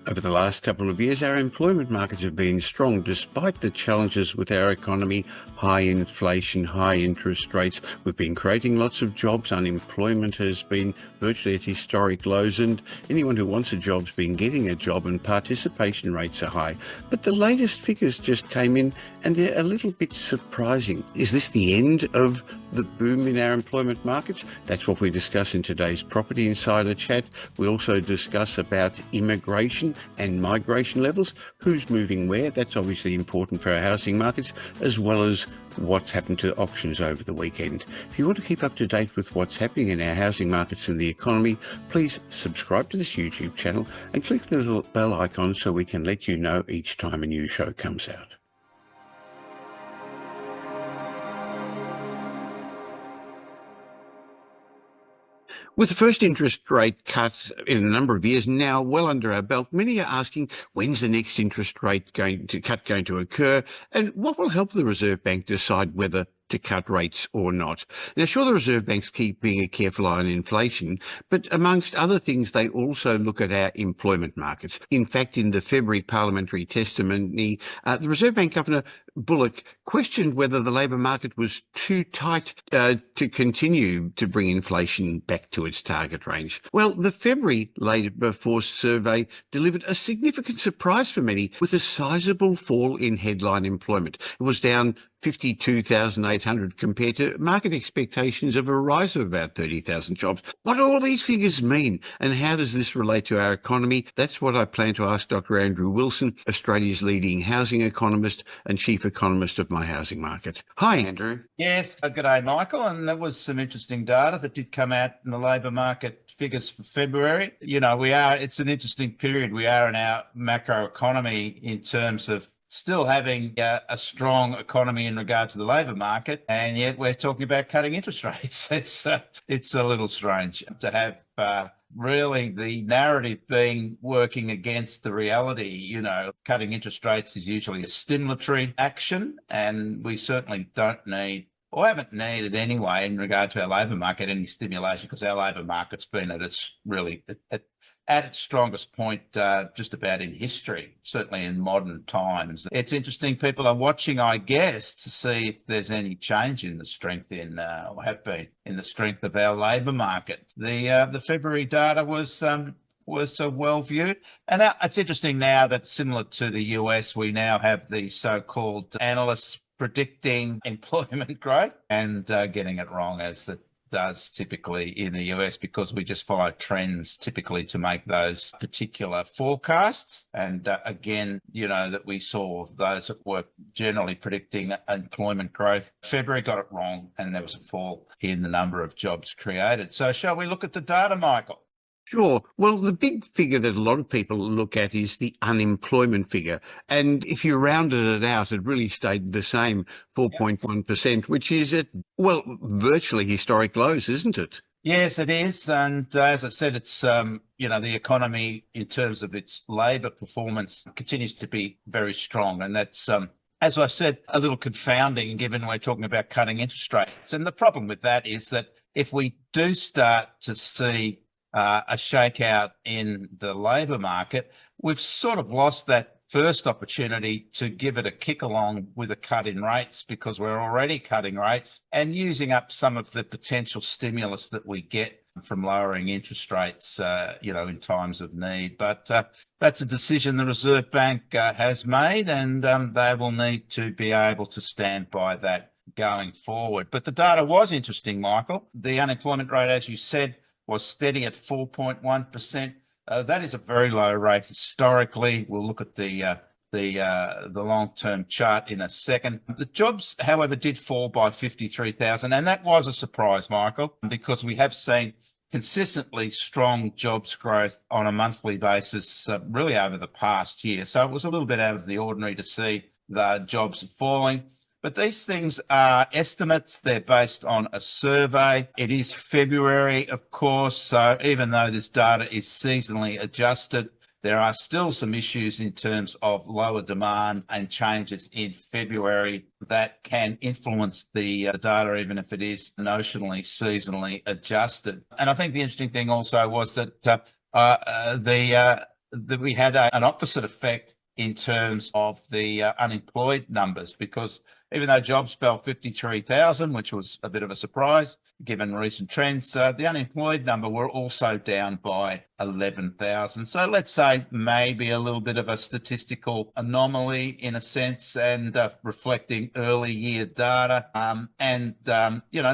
Over the last couple of years, our employment markets have been strong despite the challenges with our economy, high inflation, high interest rates. We've been creating lots of jobs. Unemployment has been virtually at historic lows, and anyone who wants a job's been getting a job, and participation rates are high. But the latest figures just came in and they're a little bit surprising. Is this the end of the boom in our employment markets? That's what we discuss in today's Property Insider Chat. We also discuss about immigration and migration levels, who's moving where. That's obviously important for our housing markets, as well as what's happened to auctions over the weekend. If you want to keep up to date with what's happening in our housing markets and the economy, please subscribe to this YouTube channel and click the little bell icon so we can let you know each time a new show comes out. With the first interest rate cut in a number of years now well under our belt, many are asking, when's the next interest rate going to occur, and what will help the Reserve Bank decide whether to cut rates or not? Now, sure, the Reserve Bank's keeping a careful eye on inflation, but amongst other things, they also look at our employment markets. In fact, in the February parliamentary testimony, the Reserve Bank Governor Bullock questioned whether the labour market was too tight to continue to bring inflation back to its target range. Well, the February labour force survey delivered a significant surprise for many, with a sizable fall in headline employment. It was down 52,800 compared to market expectations of a rise of about 30,000 jobs. What do all these figures mean, and how does this relate to our economy? That's what I plan to ask Dr. Andrew Wilson, Australia's leading housing economist and chief economist of My Housing Market. Hi, Andrew. Yes, good day, Michael. And there was some interesting data that did come out in the labour market figures for February. It's an interesting period. We are in our macro economy in terms of still having a strong economy in regard to the labour market, and yet we're talking about cutting interest rates. It's a little strange to have really the narrative being working against the reality. Cutting interest rates is usually a stimulatory action, and we certainly don't need, or haven't needed anyway, in regard to our labour market, any stimulation, because our labour market's been at its strongest point just about in history, certainly in modern times. It's interesting, people are watching, I guess, to see if there's any change in the strength or have been in the strength of our labour market. The February data was well viewed. And it's interesting now that, similar to the US, we now have the so-called analysts predicting employment growth and getting it wrong, as the does typically in the US, because we just follow trends typically to make those particular forecasts. And again, that we saw those that were generally predicting employment growth. February got it wrong, and there was a fall in the number of jobs created. So shall we look at the data, Michael? Sure. Well, the big figure that a lot of people look at is the unemployment figure. And if you rounded it out, it really stayed the same, 4.1%, which is at, virtually historic lows, isn't it? Yes, it is. And as I said, it's, the economy in terms of its labour performance continues to be very strong. And that's, as I said, a little confounding given we're talking about cutting interest rates. And the problem with that is that if we do start to see a shakeout in the labour market, we've sort of lost that first opportunity to give it a kick along with a cut in rates, because we're already cutting rates and using up some of the potential stimulus that we get from lowering interest rates, in times of need. But that's a decision the Reserve Bank has made, and they will need to be able to stand by that going forward. But the data was interesting, Michael. The unemployment rate, as you said, was steady at 4.1%. That is a very low rate historically. We'll look at the long-term chart in a second. The jobs, however, did fall by 53,000, and that was a surprise, Michael, because we have seen consistently strong jobs growth on a monthly basis really over the past year. So it was a little bit out of the ordinary to see the jobs falling. But these things are estimates. They're based on a survey. It is February, of course. So even though this data is seasonally adjusted, there are still some issues in terms of lower demand and changes in February that can influence the data, even if it is notionally seasonally adjusted. And I think the interesting thing also was that that we had an opposite effect in terms of the unemployed numbers, because even though jobs fell 53,000, which was a bit of a surprise given recent trends, the unemployed number were also down by 11,000. So let's say maybe a little bit of a statistical anomaly in a sense, and reflecting early year data, and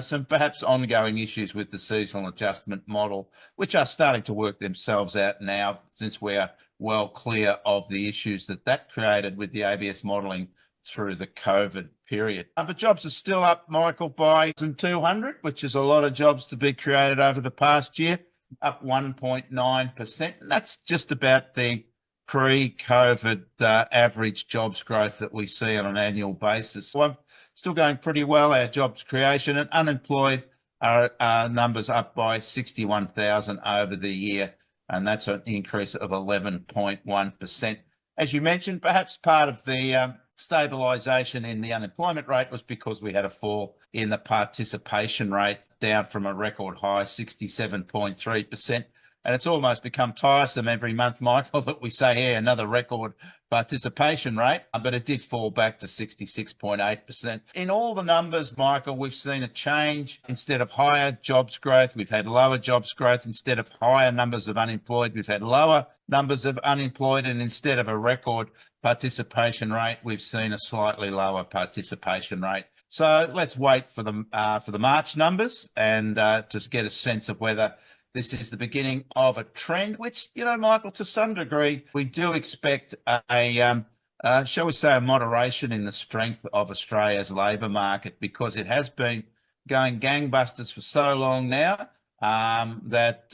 some perhaps ongoing issues with the seasonal adjustment model, which are starting to work themselves out now, since we are well clear of the issues that created with the ABS modelling through the COVID period. But jobs are still up, Michael, by 200, which is a lot of jobs to be created over the past year, up 1.9%. And that's just about the pre-COVID average jobs growth that we see on an annual basis. So still going pretty well, our jobs creation, and unemployed are numbers up by 61,000 over the year, and that's an increase of 11.1%. As you mentioned, perhaps part of the stabilisation in the unemployment rate was because we had a fall in the participation rate, down from a record high 67.3%. And it's almost become tiresome every month, Michael, that we say, hey, another record participation rate, but it did fall back to 66.8%. In all the numbers, Michael, we've seen a change. Instead of higher jobs growth, we've had lower jobs growth. Instead of higher numbers of unemployed, we've had lower numbers of unemployed. And instead of a record participation rate, we've seen a slightly lower participation rate. So let's wait for the March numbers and to get a sense of whether this is the beginning of a trend, which, Michael, to some degree, we do expect shall we say, a moderation in the strength of Australia's labour market, because it has been going gangbusters for so long now that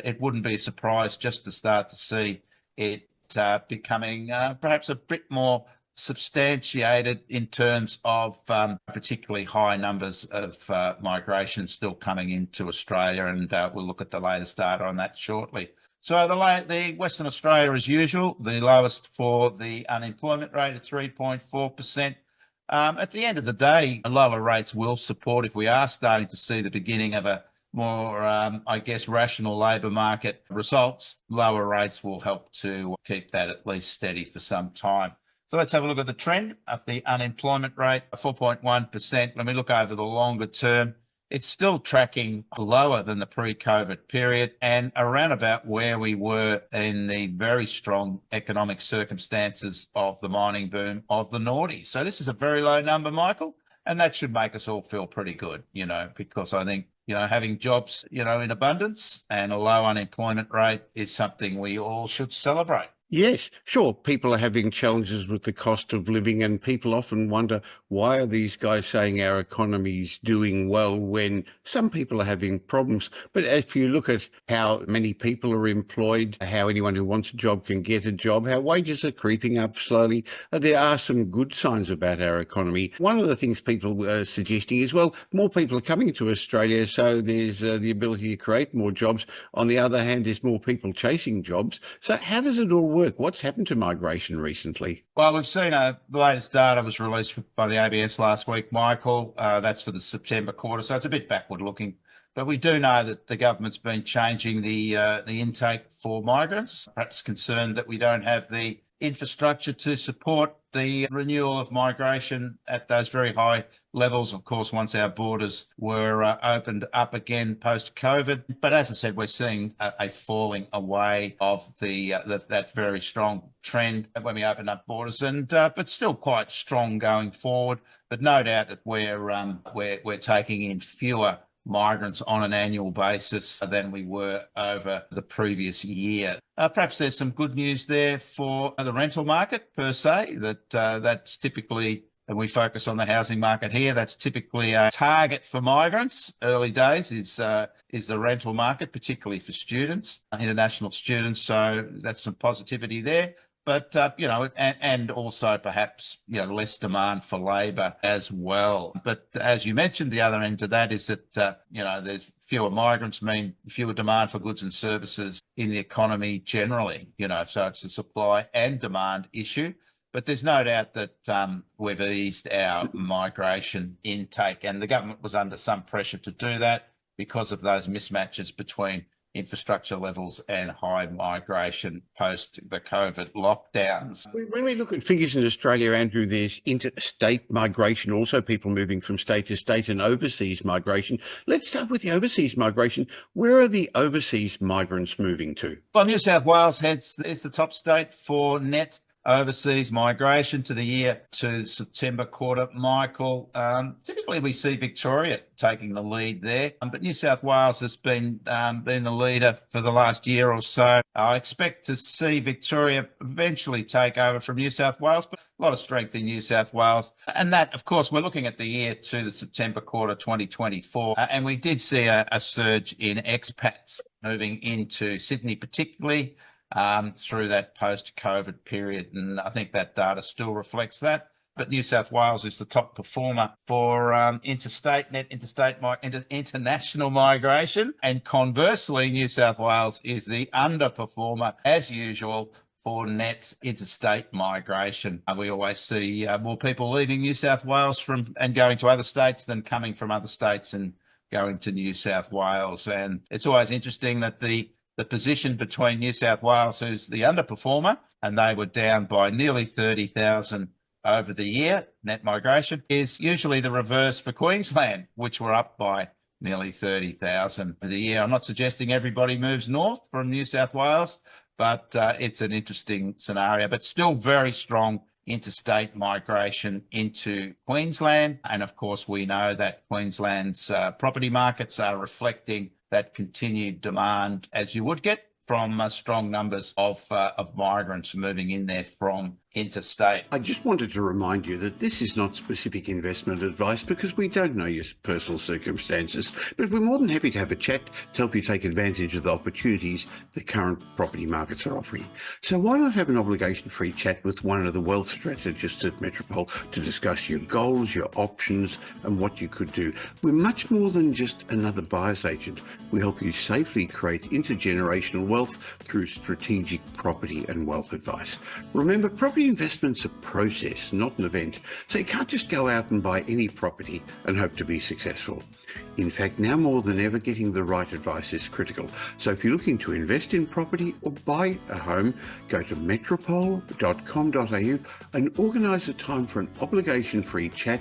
it wouldn't be a surprise just to start to see it becoming perhaps a bit more substantiated in terms of particularly high numbers of migration still coming into Australia, and we'll look at the latest data on that shortly. So the Western Australia, as usual, the lowest for the unemployment rate at 3.4%. At the end of the day, lower rates will support, if we are starting to see the beginning of a more, rational labour market results, lower rates will help to keep that at least steady for some time. So let's have a look at the trend of the unemployment rate, 4.1%. When we look over the longer term, it's still tracking lower than the pre-COVID period and around about where we were in the very strong economic circumstances of the mining boom of the noughties. So this is a very low number, Michael, and that should make us all feel pretty good, because I think, having jobs, in abundance and a low unemployment rate is something we all should celebrate. Yes, sure. People are having challenges with the cost of living, and people often wonder, why are these guys saying our economy's doing well when some people are having problems? But if you look at how many people are employed, how anyone who wants a job can get a job, how wages are creeping up slowly, there are some good signs about our economy. One of the things people are suggesting is, well, more people are coming to Australia, so there's the ability to create more jobs. On the other hand, there's more people chasing jobs. So how does it all work? What's happened to migration recently? Well, we've seen the latest data was released by the ABS last week, Michael. That's for the September quarter, so it's a bit backward looking. But we do know that the government's been changing the intake for migrants, perhaps concerned that we don't have the infrastructure to support the renewal of migration at those very high levels, of course, once our borders were opened up again post-COVID. But as I said, we're seeing a falling away of that very strong trend when we open up borders, and but still quite strong going forward. But no doubt that we're taking in fewer migrants on an annual basis than we were over the previous year. Perhaps there's some good news there for the rental market per se, that's typically, and we focus on the housing market here, that's typically a target for migrants. Early days is the rental market, particularly for students, international students. So that's some positivity there. But, and also perhaps, less demand for labour as well. But as you mentioned, the other end to that is that, there's fewer migrants mean fewer demand for goods and services in the economy generally, so it's a supply and demand issue. But there's no doubt that we've eased our migration intake, and the government was under some pressure to do that because of those mismatches between infrastructure levels and high migration post the COVID lockdowns. When we look at figures in Australia, Andrew, there's interstate migration, also people moving from state to state, and overseas migration. Let's start with the overseas migration. Where are the overseas migrants moving to? Well, New South Wales is the top state for net overseas migration to the September quarter, Michael. Typically, we see Victoria taking the lead there, but New South Wales has been the leader for the last year or so. I expect to see Victoria eventually take over from New South Wales, but a lot of strength in New South Wales. And that, of course, we're looking at the year to the September quarter 2024, and we did see a surge in expats moving into Sydney, particularly through that post-COVID period. And I think that data still reflects that. But New South Wales is the top performer for international migration. And conversely, New South Wales is the underperformer, as usual, for net interstate migration. We always see more people leaving New South Wales and going to other states than coming from other states and going to New South Wales. And it's always interesting that the position between New South Wales, who's the underperformer, and they were down by nearly 30,000 over the year, net migration, is usually the reverse for Queensland, which were up by nearly 30,000 for the year. I'm not suggesting everybody moves north from New South Wales, but it's an interesting scenario, but still very strong interstate migration into Queensland. And of course, we know that Queensland's property markets are reflecting that continued demand, as you would get from strong numbers of migrants moving in there from interstate. I just wanted to remind you that this is not specific investment advice because we don't know your personal circumstances, but we're more than happy to have a chat to help you take advantage of the opportunities the current property markets are offering. So why not have an obligation-free chat with one of the wealth strategists at Metropole to discuss your goals, your options, and what you could do. We're much more than just another buyer's agent. We help you safely create intergenerational wealth through strategic property and wealth advice. Remember, property investment's a process, not an event, so you can't just go out and buy any property and hope to be successful. In fact, now more than ever, getting the right advice is critical. So if you're looking to invest in property or buy a home, go to metropole.com.au and organise a time for an obligation-free chat.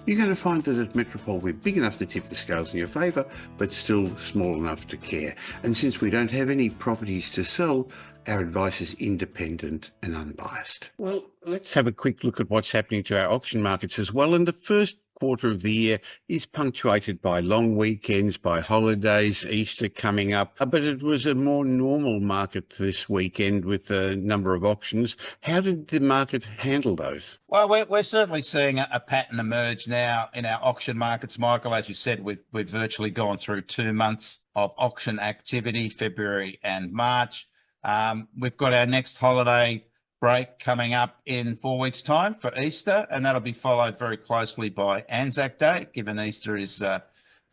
You're going to find that at Metropole we're big enough to tip the scales in your favour, but still small enough to care. And since we don't have any properties to sell, our advice is independent and unbiased. Well, let's have a quick look at what's happening to our auction markets as well. And the first quarter of the year is punctuated by long weekends, by holidays, Easter coming up. But it was a more normal market this weekend with a number of auctions. How did the market handle those? Well, we're certainly seeing a pattern emerge now in our auction markets, Michael. As you said, we've virtually gone through 2 months of auction activity, February and March. We've got our next holiday break coming up in 4 weeks' time for Easter, and that'll be followed very closely by Anzac Day, given Easter is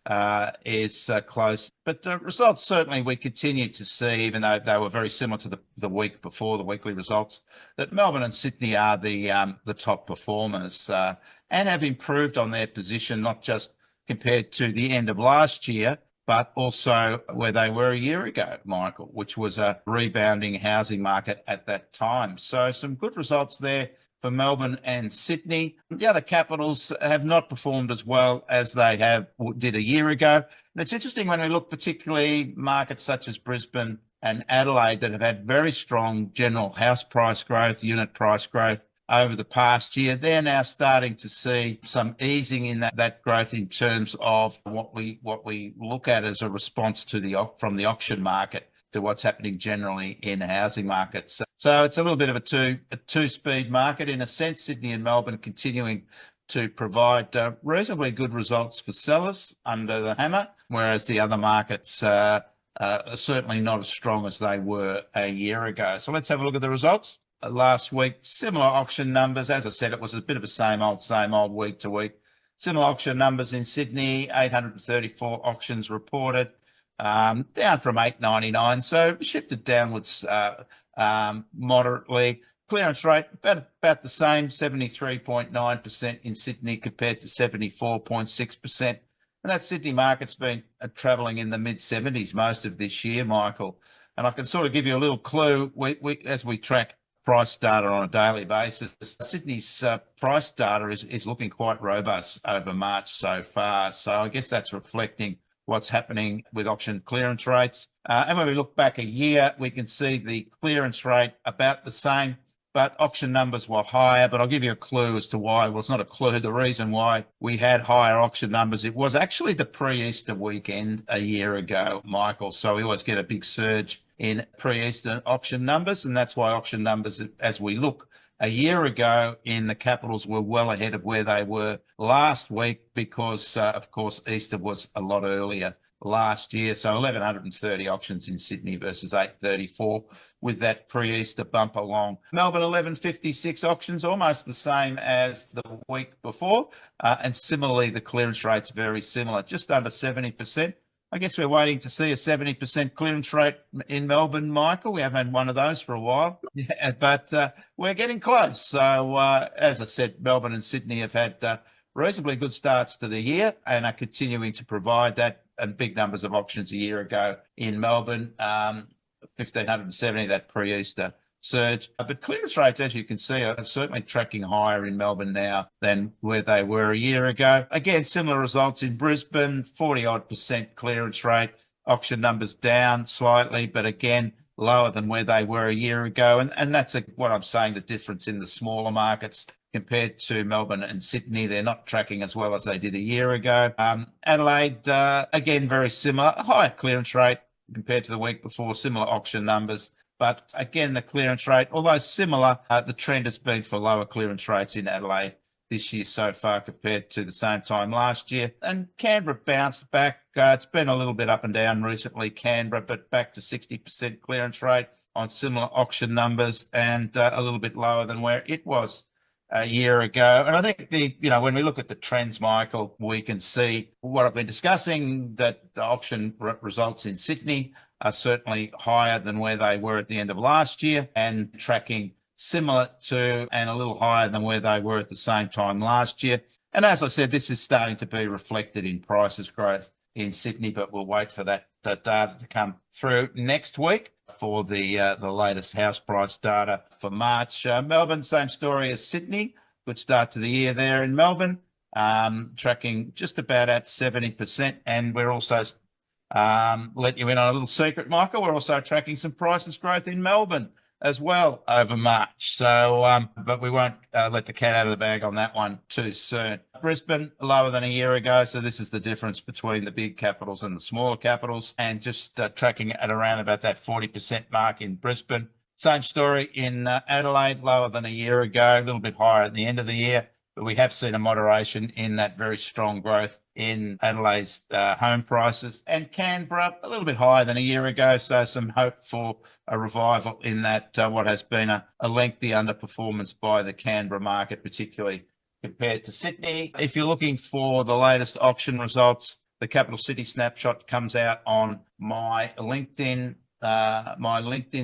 close. But the results certainly we continue to see, even though they were very similar to the week before, the weekly results, that Melbourne and Sydney are the top performers and have improved on their position, not just compared to the end of last year, but also where they were a year ago, Michael, which was a rebounding housing market at that time. So some good results there for Melbourne and Sydney. The other capitals have not performed as well as they did a year ago. And it's interesting when we look particularly markets such as Brisbane and Adelaide that have had very strong general house price growth, unit price growth over the past year. They're now starting to see some easing in that growth in terms of what we look at as a response to from the auction market to what's happening generally in housing markets. So it's a little bit of a two-speed market in a sense. Sydney and Melbourne continuing to provide reasonably good results for sellers under the hammer, whereas the other markets are certainly not as strong as they were a year ago. So let's have a look at the results. Last week, similar auction numbers. As I said, it was a bit of a same old week to week. Similar auction numbers in Sydney, 834 auctions reported, down from 899, so shifted downwards moderately. Clearance rate, about the same, 73.9% in Sydney compared to 74.6%. And That Sydney market's been travelling in the mid-70s most of this year, Michael. And I can sort of give you a little clue. As we track price data on a daily basis, Sydney's price data is looking quite robust over March so far. So I guess that's reflecting what's happening with auction clearance rates. And when we look back a year, we can see the clearance rate about the same, but auction numbers were higher. But I'll give you a clue as to why. Well, it's not a clue. The reason why we had higher auction numbers, it was actually the pre-Easter weekend a year ago, Michael. So we always get a big surge in pre-Easter auction numbers. And that's why auction numbers, as we look a year ago in the capitals, were well ahead of where they were last week because, of course, Easter was a lot earlier last year. So 1,130 auctions in Sydney versus 834 with that pre-Easter bump along. Melbourne, 1,156 auctions, almost the same as the week before. And similarly, the clearance rate's very similar, just under 70%. I guess we're waiting to see a 70% clearance rate in Melbourne, Michael. We haven't had one of those for a while, but we're getting close. So, as I said, Melbourne and Sydney have had reasonably good starts to the year and are continuing to provide that, and big numbers of auctions a year ago in Melbourne, 1,570, that pre-Easter surge. But clearance rates, as you can see, are certainly tracking higher in Melbourne now than where they were a year ago. Again, similar results in Brisbane, 40-odd% clearance rate. Auction numbers down slightly, but again, lower than where they were a year ago. And that's what I'm saying, the difference in the smaller markets compared to Melbourne and Sydney. They're not tracking as well as they did a year ago. Adelaide, again, very similar, a higher clearance rate compared to the week before, similar auction numbers. But again, the clearance rate, although similar, the trend has been for lower clearance rates in Adelaide this year so far compared to the same time last year. And Canberra bounced back. It's been a little bit up and down recently, Canberra, but back to 60% clearance rate on similar auction numbers and a little bit lower than where it was a year ago. And I think when we look at the trends, Michael, we can see what I've been discussing, that the auction results in Sydney are certainly higher than where they were at the end of last year and tracking similar to and a little higher than where they were at the same time last year. And as I said, this is starting to be reflected in prices growth in Sydney, but we'll wait for that data to come through next week for the latest house price data for March. Melbourne, same story as Sydney. Good start to the year there in Melbourne, tracking just about at 70%. And we're also let you in on a little secret, Michael. We're also tracking some prices growth in Melbourne as well over March. So, but we won't let the cat out of the bag on that one too soon. Brisbane, lower than a year ago. So this is the difference between the big capitals and the smaller capitals, and just tracking at around about that 40% mark in Brisbane. Same story in Adelaide, lower than a year ago, a little bit higher at the end of the year. But we have seen a moderation in that very strong growth in Adelaide's home prices. And Canberra, a little bit higher than a year ago, so some hope for a revival in that what has been a lengthy underperformance by the Canberra market, particularly compared to Sydney. If you're looking for the latest auction results, the Capital City Snapshot comes out on my LinkedIn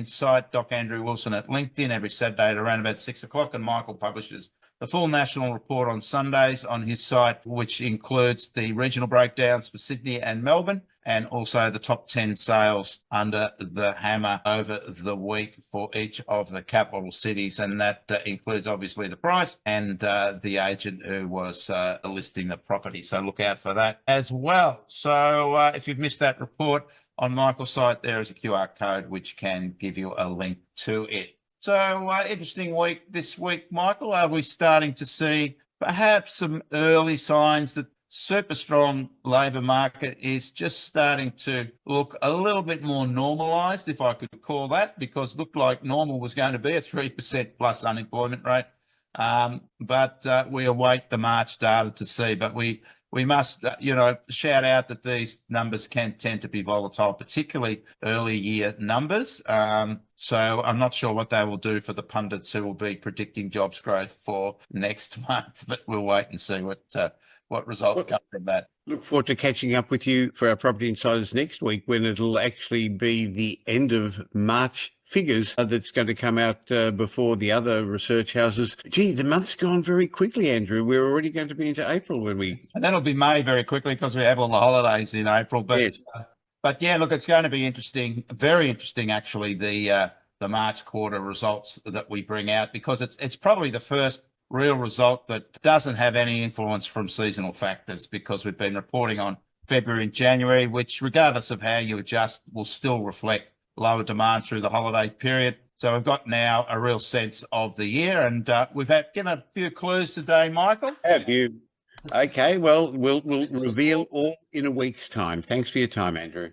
site, Doc Andrew Wilson at LinkedIn, every Saturday at around about 6 o'clock, and Michael publishes the full national report on Sundays on his site, which includes the regional breakdowns for Sydney and Melbourne, and also the top 10 sales under the hammer over the week for each of the capital cities. And that includes obviously the price and the agent who was listing the property. So look out for that as well. So if you've missed that report, on Michael's site, there is a QR code which can give you a link to it. So interesting week this week, Michael. Are we starting to see perhaps some early signs that super strong labour market is just starting to look a little bit more normalised, if I could call that, because it looked like normal was going to be a 3% plus unemployment rate. But we await the March data to see. But we must, shout out that these numbers can tend to be volatile, particularly early year numbers. So I'm not sure what they will do for the pundits who will be predicting jobs growth for next month, but we'll wait and see what results come from that. Look forward to catching up with you for our Property Insiders next week, when it'll actually be the end of March figures that's going to come out before the other research houses. Gee, the month's gone very quickly, Andrew. We're already going to be into April when we... And that'll be May very quickly because we have all the holidays in April. But Yes. But yeah, look, it's going to be interesting, very interesting, actually, the March quarter results that we bring out, because it's probably the first real result that doesn't have any influence from seasonal factors, because we've been reporting on February and January, which, regardless of how you adjust, will still reflect lower demand through the holiday period. So we've got now a real sense of the year, and we've given a few clues today, Michael. Have you? Okay, well, we'll reveal all in a week's time. Thanks for your time, Andrew.